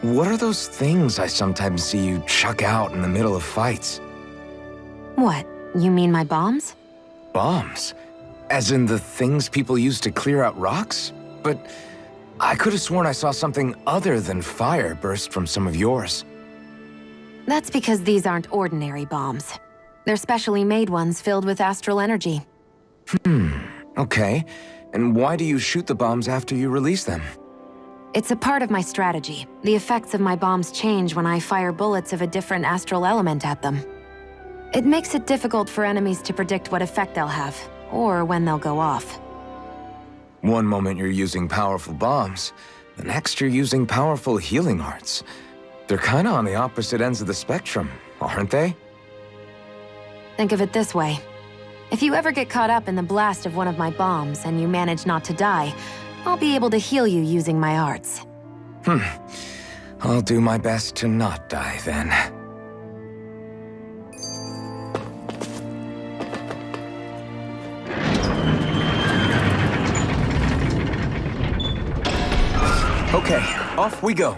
what are those things I sometimes see you chuck out in the middle of fights? What? You mean my bombs? Bombs? As in the things people use to clear out rocks? But I could have sworn I saw something other than fire burst from some of yours. That's because these aren't ordinary bombs. They're specially made ones filled with astral energy. Okay. And why do you shoot the bombs after you release them? It's a part of my strategy. The effects of my bombs change when I fire bullets of a different astral element at them. It makes it difficult for enemies to predict what effect they'll have, or when they'll go off. One moment you're using powerful bombs, the next you're using powerful healing arts. They're kinda on the opposite ends of the spectrum, aren't they? Think of it this way. If you ever get caught up in the blast of one of my bombs and you manage not to die, I'll be able to heal you using my arts. I'll do my best to not die then. Okay, off we go.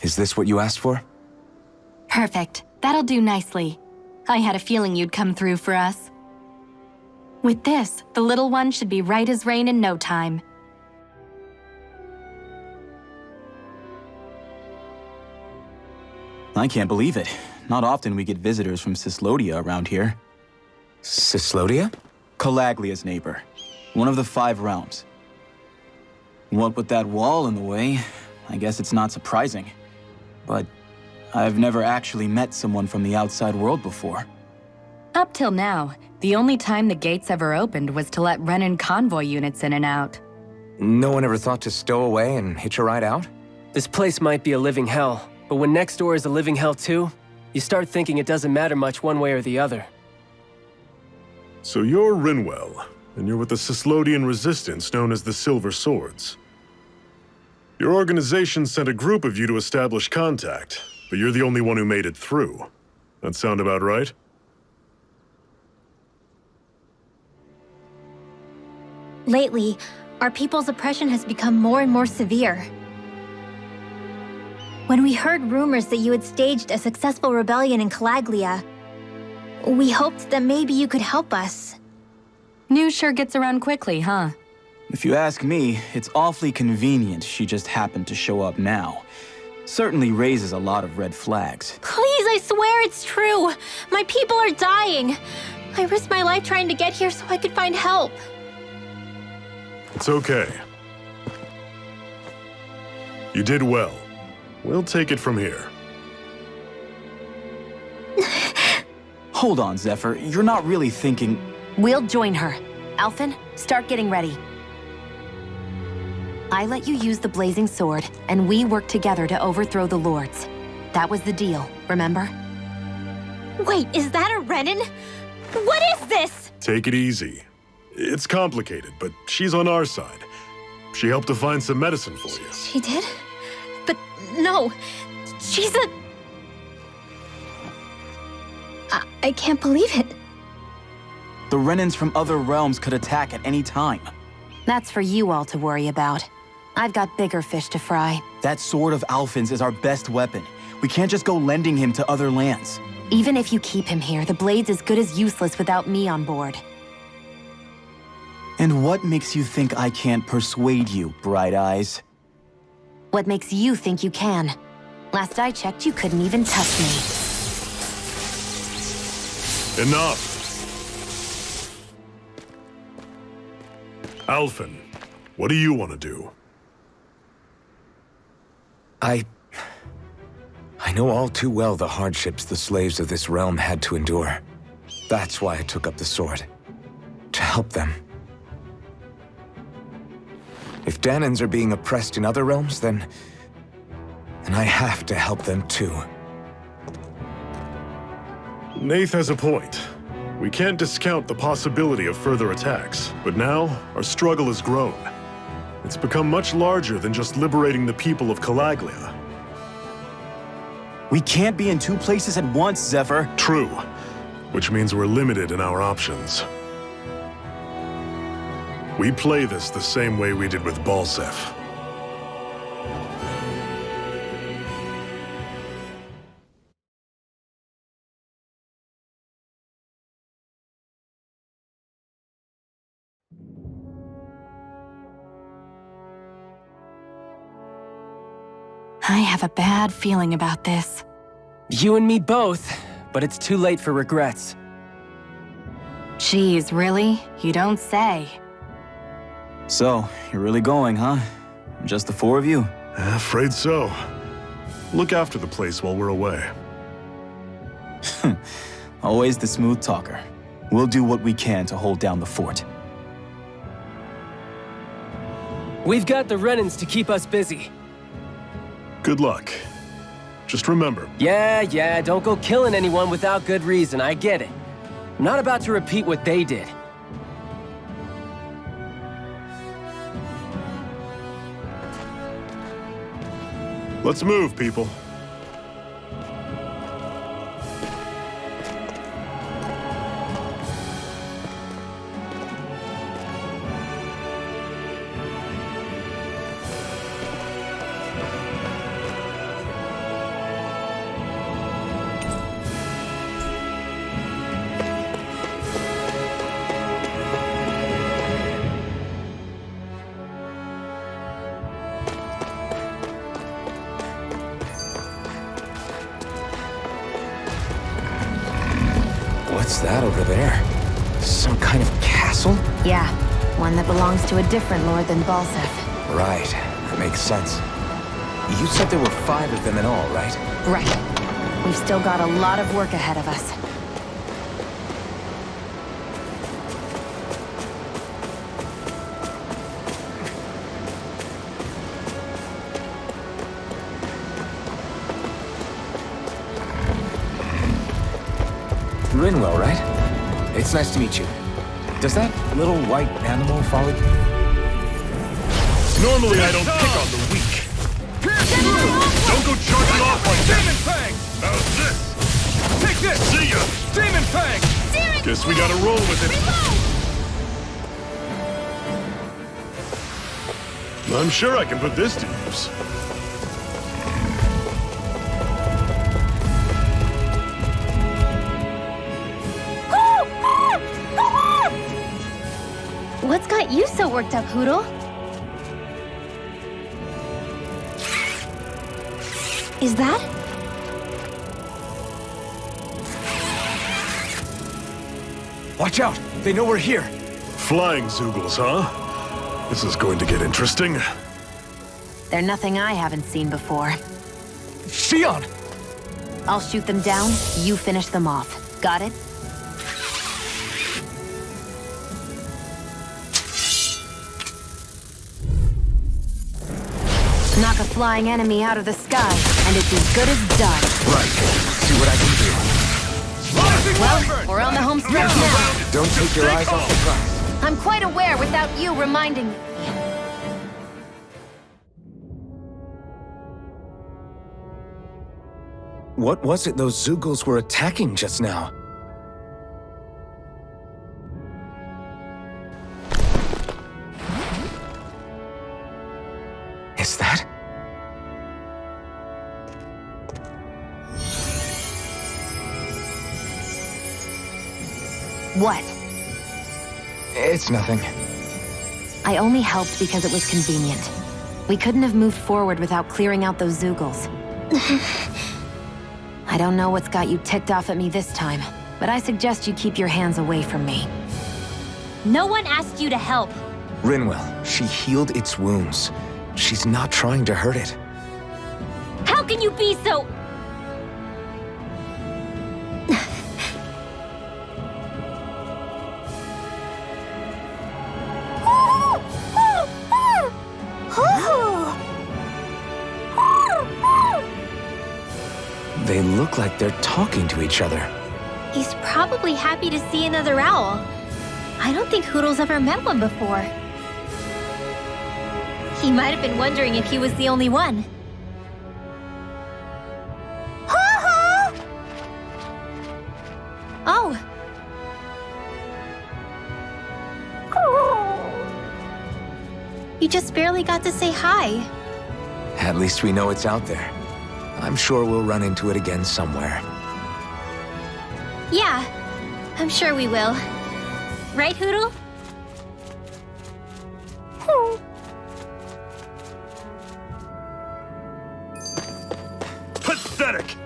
Is this what you asked for? Perfect. That'll do nicely. I had a feeling you'd come through for us. With this, the little one should be right as rain in no time. I can't believe it. Not often we get visitors from Cyslodia around here. Cyslodia? Calaglia's neighbor. One of the 5 realms. What with that wall in the way, I guess it's not surprising. But I've never actually met someone from the outside world before. Up till now, the only time the gates ever opened was to let Renan convoy units in and out. No one ever thought to stow away and hitch a ride out? This place might be a living hell, but when next door is a living hell too, you start thinking it doesn't matter much one way or the other. So you're Rinwell, and you're with the Cyslodian resistance known as the Silver Swords. Your organization sent a group of you to establish contact, but you're the only one who made it through. That sound about right? Lately, our people's oppression has become more and more severe. When we heard rumors that you had staged a successful rebellion in Calaglia, we hoped that maybe you could help us. News sure gets around quickly, huh? If you ask me, it's awfully convenient she just happened to show up now. Certainly raises a lot of red flags. Please, I swear it's true! My people are dying! I risked my life trying to get here so I could find help. It's okay. You did well. We'll take it from here. Hold on, Zephyr. You're not really thinking... We'll join her. Alphen, start getting ready. I let you use the blazing sword, and we worked together to overthrow the lords. That was the deal, remember? Wait, is that a Renan? What is this? Take it easy. It's complicated, but she's on our side. She helped to find some medicine for you. She did? But no, she's a... I can't believe it. The Renans from other realms could attack at any time. That's for you all to worry about. I've got bigger fish to fry. That sword of Alphen's is our best weapon. We can't just go lending him to other lands. Even if you keep him here, the blade's as good as useless without me on board. And what makes you think I can't persuade you, Bright Eyes? What makes you think you can? Last I checked, you couldn't even touch me. Enough! Alphen, What do you want to do? I know all too well the hardships the slaves of this realm had to endure. That's why I took up the sword. To help them. If Danans are being oppressed in other realms, then I have to help them too. Nath has a point. We can't discount the possibility of further attacks, but now our struggle has grown. It's become much larger than just liberating the people of Calaglia. We can't be in two places at once, Zephyr. True, which means we're limited in our options. We play this the same way we did with Balseph. I have a bad feeling about this. You and me both, but it's too late for regrets. Geez, really? You don't say. So, you're really going, huh? Just the four of you? Afraid so. Look after the place while we're away. Always the smooth talker. We'll do what we can to hold down the fort. We've got the Renans to keep us busy. Good luck. Just remember, Yeah, don't go killing anyone without good reason, I get it. I'm not about to repeat what they did. let's move, people. What's that over there? Some kind of castle? Yeah, one that belongs to a different lord than Balseph. Right, that makes sense. You said there were 5 of them in all, right? Right. We've still got a lot of work ahead of us. Rinwell, right? It's nice to meet you. Does that little white animal follow you? Normally I don't pick on the weak. Don't go charging off like that. Demon Fang! How's this? Take this! See ya! Demon Fang! Guess we gotta roll with it. I'm sure I can put this to use. What's got you so worked up, Hoodle? Is that? Watch out! They know we're here! Flying Zoogles, huh? This is going to get interesting. They're nothing I haven't seen before. Shion! I'll shoot them down, you finish them off. Got it? Knock a flying enemy out of the sky, and it's as good as done. Right. See what I can do. Well, we're on the home stretch now. Don't take your eyes off the prize. I'm quite aware without you reminding me. What was it those Zoogles were attacking just now? Is that? What? It's nothing. I only helped because it was convenient. We couldn't have moved forward without clearing out those Zoogles. I don't know what's got you ticked off at me this time, but I suggest you keep your hands away from me. No one asked you to help. Rinwell, she healed its wounds. She's not trying to hurt it. How can you be so... They look like they're talking to each other. He's probably happy to see another owl. I don't think Hoodle's ever met one before. He might have been wondering if he was the only one. Oh! You just barely got to say hi. At least we know it's out there. I'm sure we'll run into it again somewhere. Yeah, I'm sure we will. Right, Hoodle? Pathetic!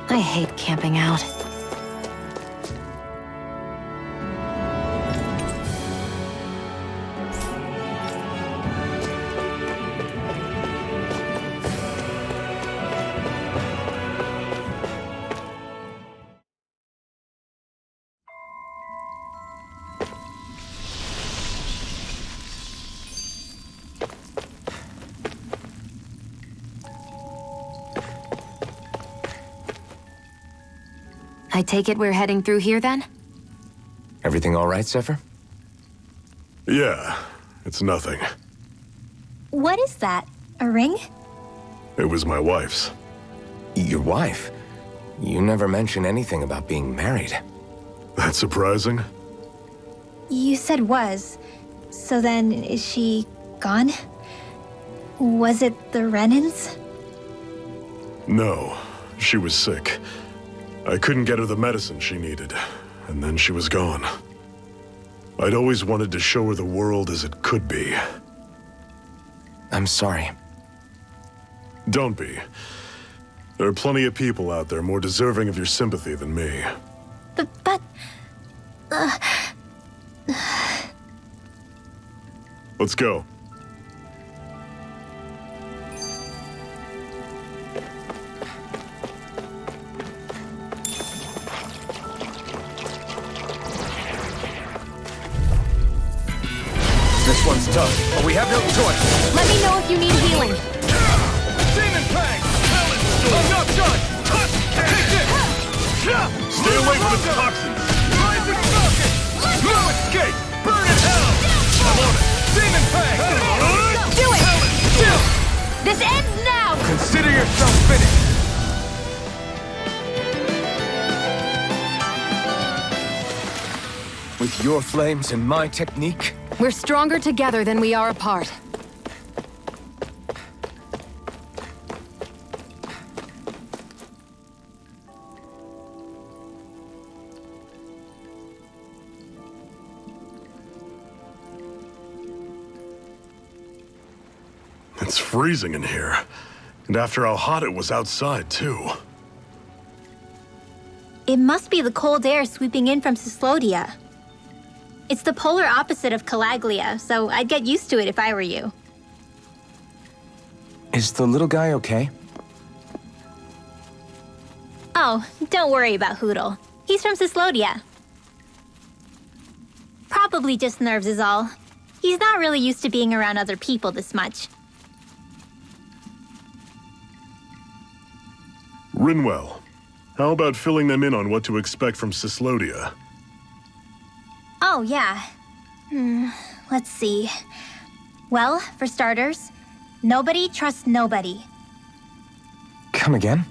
I hate camping out. I take it we're heading through here then? Everything all right, Zephyr? Yeah, it's nothing. What is that? A ring? It was my wife's. Your wife? You never mentioned anything about being married. That's surprising? You said was. So then, is she gone? Was it the Renans? No, she was sick. I couldn't get her the medicine she needed, and then she was gone. I'd always wanted to show her the world as it could be. I'm sorry. Don't be. There are plenty of people out there more deserving of your sympathy than me. But... Let's go. This one's tough, but we have no choice. Let me know if you need healing. Demon Fang! Enough shot! Take this! Stay away from its toxins! Rising Falcon! No escape! Burn in hell! I'm on it! Demon Fang! Do it! This ends now! Consider yourself finished. With your flames and my technique, We're stronger together than we are apart. It's freezing in here. And after how hot it was outside, too. It must be the cold air sweeping in from Cyslodia. It's the polar opposite of Calaglia, so I'd get used to it if I were you. is the little guy okay? Oh, don't worry about Hoodle. He's from Cyslodia. Probably just nerves is all. He's not really used to being around other people this much. Rinwell, how about filling them in on what to expect from Cyslodia? Oh, yeah. Let's see. Well, for starters, nobody trusts nobody. Come again?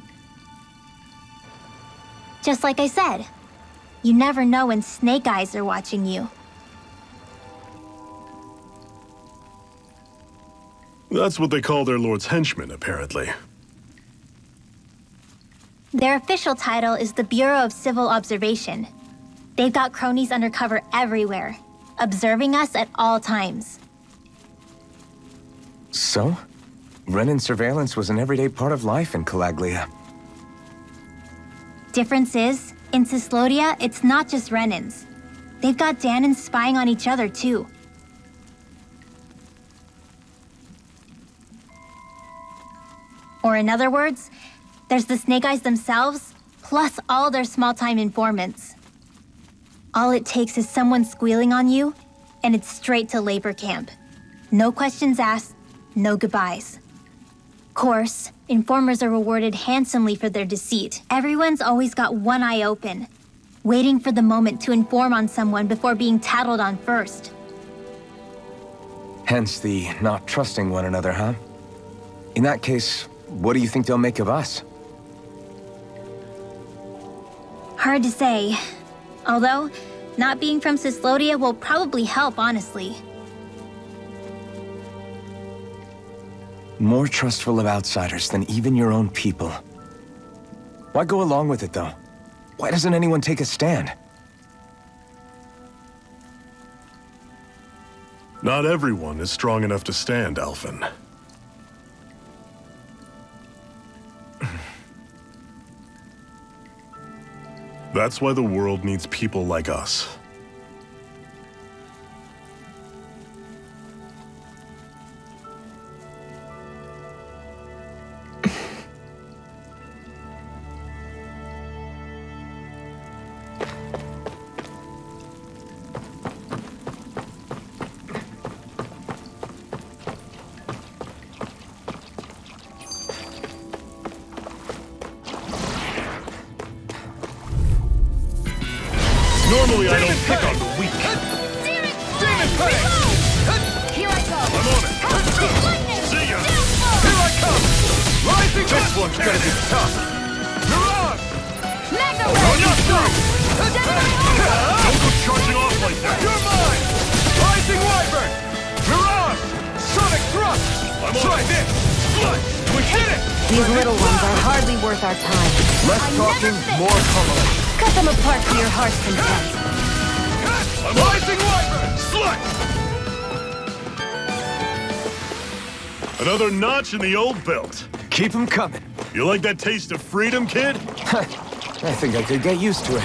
Just like I said, you never know when Snake Eyes are watching you. That's what they call their lord's henchmen, apparently. Their official title is the Bureau of Civil Observation. They've got cronies undercover everywhere, observing us at all times. So? Renan surveillance was an everyday part of life in Calaglia. Difference is, in Cyslodia, it's not just Renans. They've got Danons spying on each other, too. Or in other words, there's the Snake Eyes themselves, plus all their small-time informants. All it takes is someone squealing on you, and it's straight to labor camp. No questions asked, no goodbyes. Course, informers are rewarded handsomely for their deceit. Everyone's always got one eye open, waiting for the moment to inform on someone before being tattled on first. Hence the not trusting one another, huh? In that case, what do you think they'll make of us? Hard to say. Although, not being from Cyslodia will probably help, honestly. More trustful of outsiders than even your own people. Why go along with it, though? Why doesn't anyone take a stand? Not everyone is strong enough to stand, Alphen. That's why the world needs people like us. Normally I don't pick on the weak. Demon Fang! Here I go! I'm on it! See ya! Here I come! Rising This one's gonna be tough! Mirage! Mega Run Ray! up through! Don't go charging off like that! You're mine! Rising Wyvern! Mirage! Sonic Thrust! Try this! We did it! These little ones are hardly worth our time. Less talking, more pummeling. Cut them apart for your heart's content. Rising Wyvern! Slut! Another notch in the old belt. Keep them coming. You like that taste of freedom, kid? I think I could get used to it.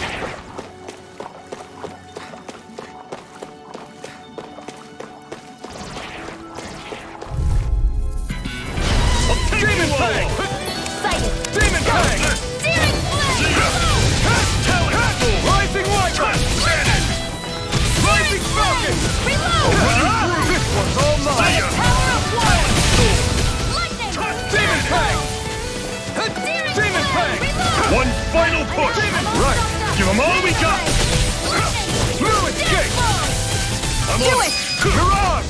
Demon Fang! Sighted! Demon Fang! Searing Rising Wyvern! Rising Falcon! Reload! This one's all mine! Power of war! Lightning! Demon Fang! Demon Fang! One final push. Right! Give them all we got. New escape! I'm Do on it! Mirage!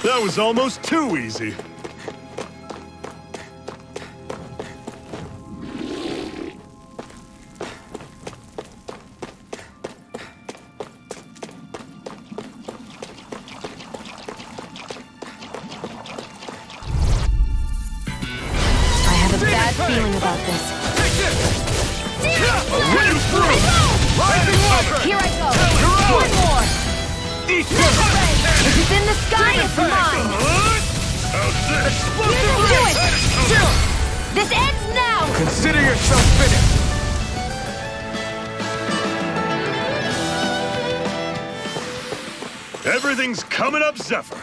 That was almost too easy. I have a bad feeling about this. Take this! Run you through! Rising Wyvern! Here I go! Mirage! One more! Eat If it's in the sky, it's mine! How's this? Do it! This ends now! Consider yourself finished. Everything's coming up, Zephyr.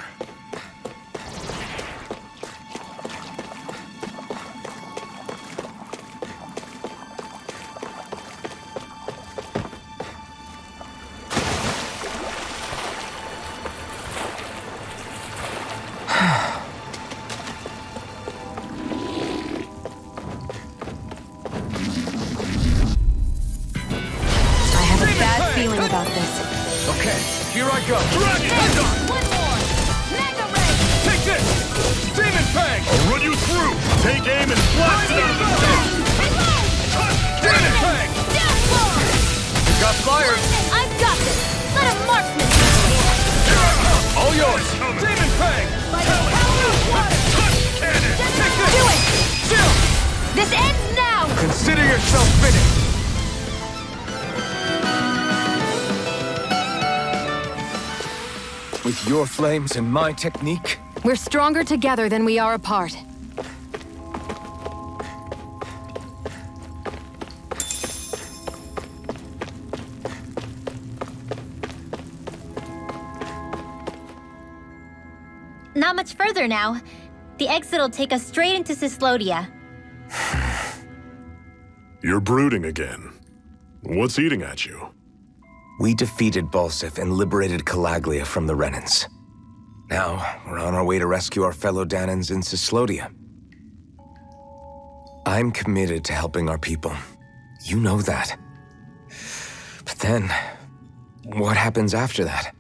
I have a bad feeling about this. Okay, here I go. One more! Mega Ray! Take this! Demon Fang! I'll run you through. Take aim and blast it out of the sky. Reload! Demon Fang! Death Blow! Got fired. I've got this! Let a marksman All yours. Demon Fang! by the power of water! Do it! This ends now! Consider yourself finished. With your flames and my technique, We're stronger together than we are apart. Not much further now. The exit'll take us straight into Cyslodia. You're brooding again. What's eating at you? We defeated Balsif and liberated Calaglia from the Renans. Now, we're on our way to rescue our fellow Danans in Cyslodia. I'm committed to helping our people. You know that. But then, what happens after that?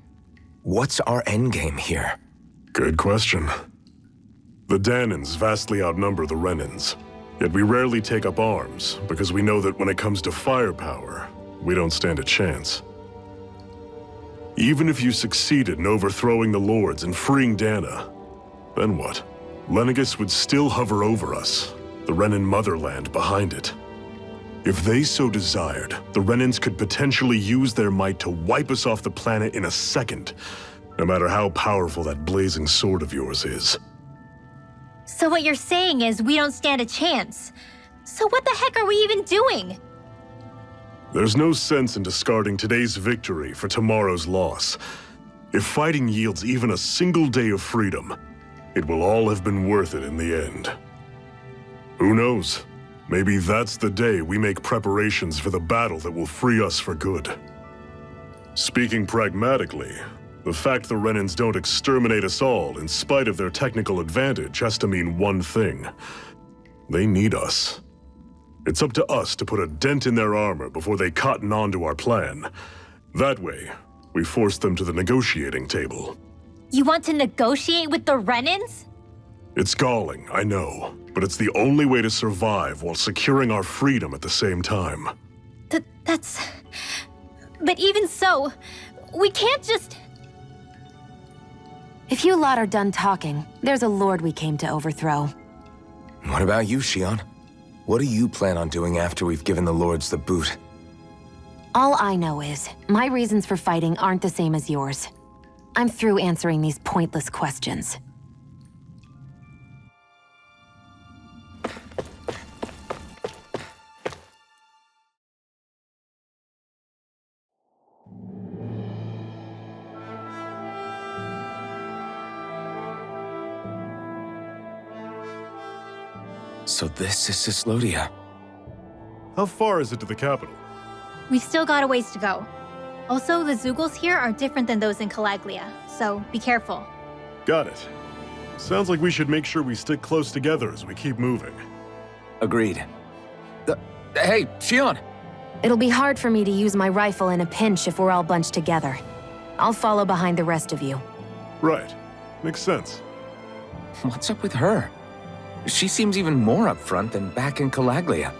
What's our endgame here? Good question. The Danans vastly outnumber the Renans. Yet we rarely take up arms, because we know that when it comes to firepower, we don't stand a chance. Even if you succeeded in overthrowing the Lords and freeing Dana, then what? Lenegis would still hover over us, the Renan motherland behind it. If they so desired, the Renans could potentially use their might to wipe us off the planet in a second, no matter how powerful that blazing sword of yours is. So what you're saying is we don't stand a chance. So what the heck are we even doing? There's no sense in discarding today's victory for tomorrow's loss. If fighting yields even a single day of freedom, it will all have been worth it in the end. Who knows? Maybe that's the day we make preparations for the battle that will free us for good. Speaking pragmatically, the fact the Renans don't exterminate us all in spite of their technical advantage has to mean one thing. They need us. It's up to us to put a dent in their armor before they cotton on to our plan. That way, we force them to the negotiating table. You want to negotiate with the Renans? It's galling, I know, but it's the only way to survive while securing our freedom at the same time. That's... But even so, we can't just... If you lot are done talking, there's a lord we came to overthrow. What about you, Shion? What do you plan on doing after we've given the Lords the boot? All I know is, my reasons for fighting aren't the same as yours. I'm through answering these pointless questions. So this is Cyslodia. How far is it to the capital? We've still got a ways to go. Also, the Zeugles here are different than those in Calaglia, so be careful. Got it. Sounds like we should make sure we stick close together as we keep moving. Agreed. Hey, Shion! It'll be hard for me to use my rifle in a pinch if we're all bunched together. I'll follow behind the rest of you. Right. Makes sense. What's up with her? She seems even more upfront than back in Calaglia.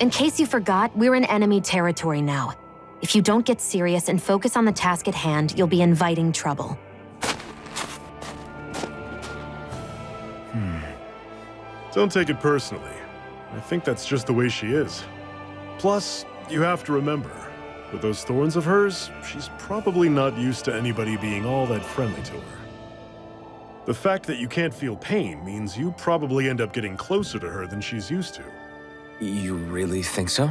In case you forgot, we're in enemy territory now. If you don't get serious and focus on the task at hand, you'll be inviting trouble. Don't take it personally. I think that's just the way she is. Plus, you have to remember, with those thorns of hers, she's probably not used to anybody being all that friendly to her. The fact that you can't feel pain means you probably end up getting closer to her than she's used to. You really think so?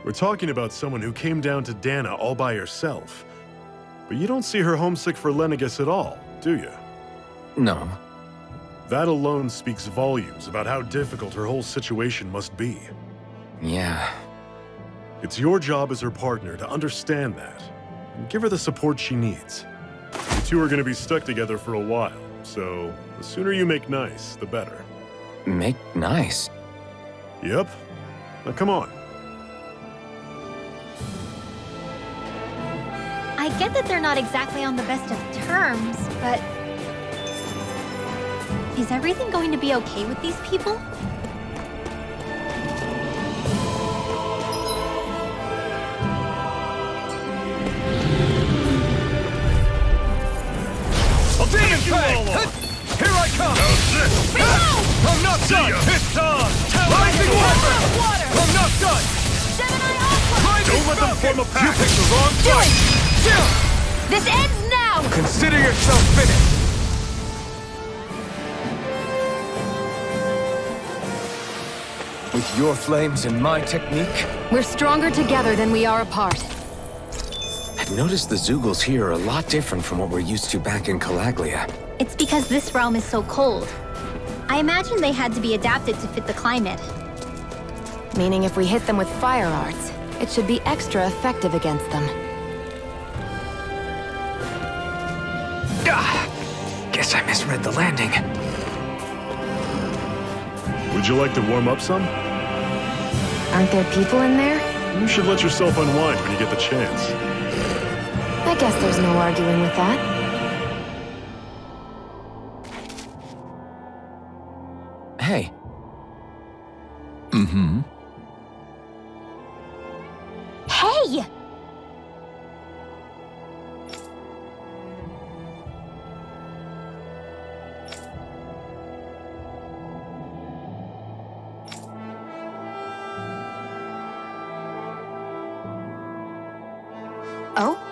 We're talking about someone who came down to Dana all by herself. But you don't see her homesick for Lenegis at all, do you? No. That alone speaks volumes about how difficult her whole situation must be. Yeah. It's your job as her partner to understand that, and give her the support she needs. You two are going to be stuck together for a while, so the sooner you make nice, the better. Make nice? Yep. Now come on. I get that they're not exactly on the best of terms, but... Is everything going to be okay with these people? Demon Fang! Here I come! I'm not done! It's on! Rising Water! I'm not done! Don't let them form a pack! You picked the wrong fight! This ends now! Consider yourself finished! With your flames and my technique, We're stronger together than we are apart. I Notice the Zeugles here are a lot different from what we're used to back in Calaglia. It's because this realm is so cold. I imagine they had to be adapted to fit the climate. Meaning if we hit them with fire arts, it should be extra effective against them. Guess I misread the landing. Would you like to warm up some? Aren't there people in there? You should let yourself unwind when you get the chance. I guess there's no arguing with that. Hey. Hey! Oh?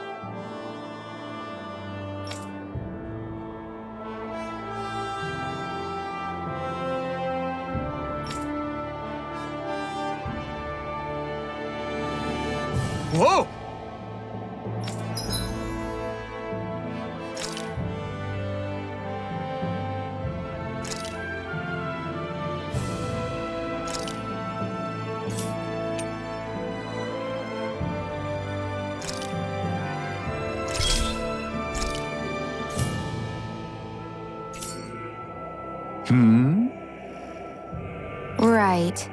Whoa! Right.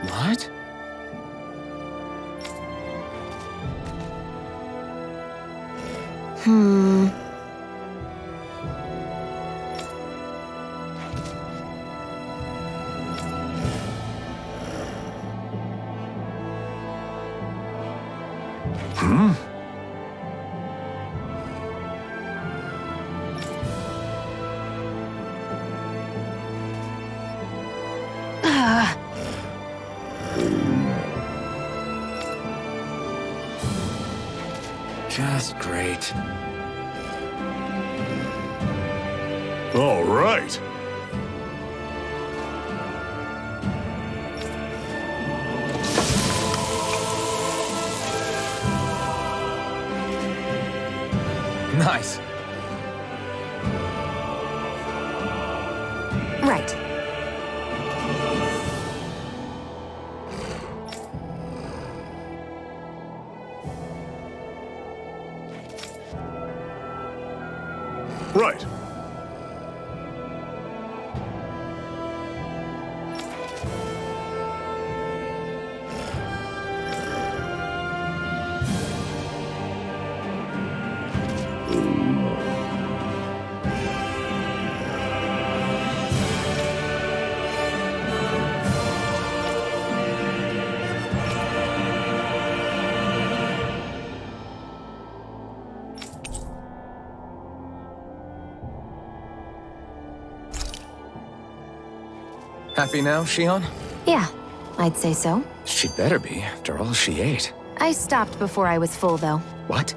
What? Just great. All right. Nice. Right. Right. Happy now, Shion? Yeah, I'd say so. She better be, after all she ate. I stopped before I was full, though. What?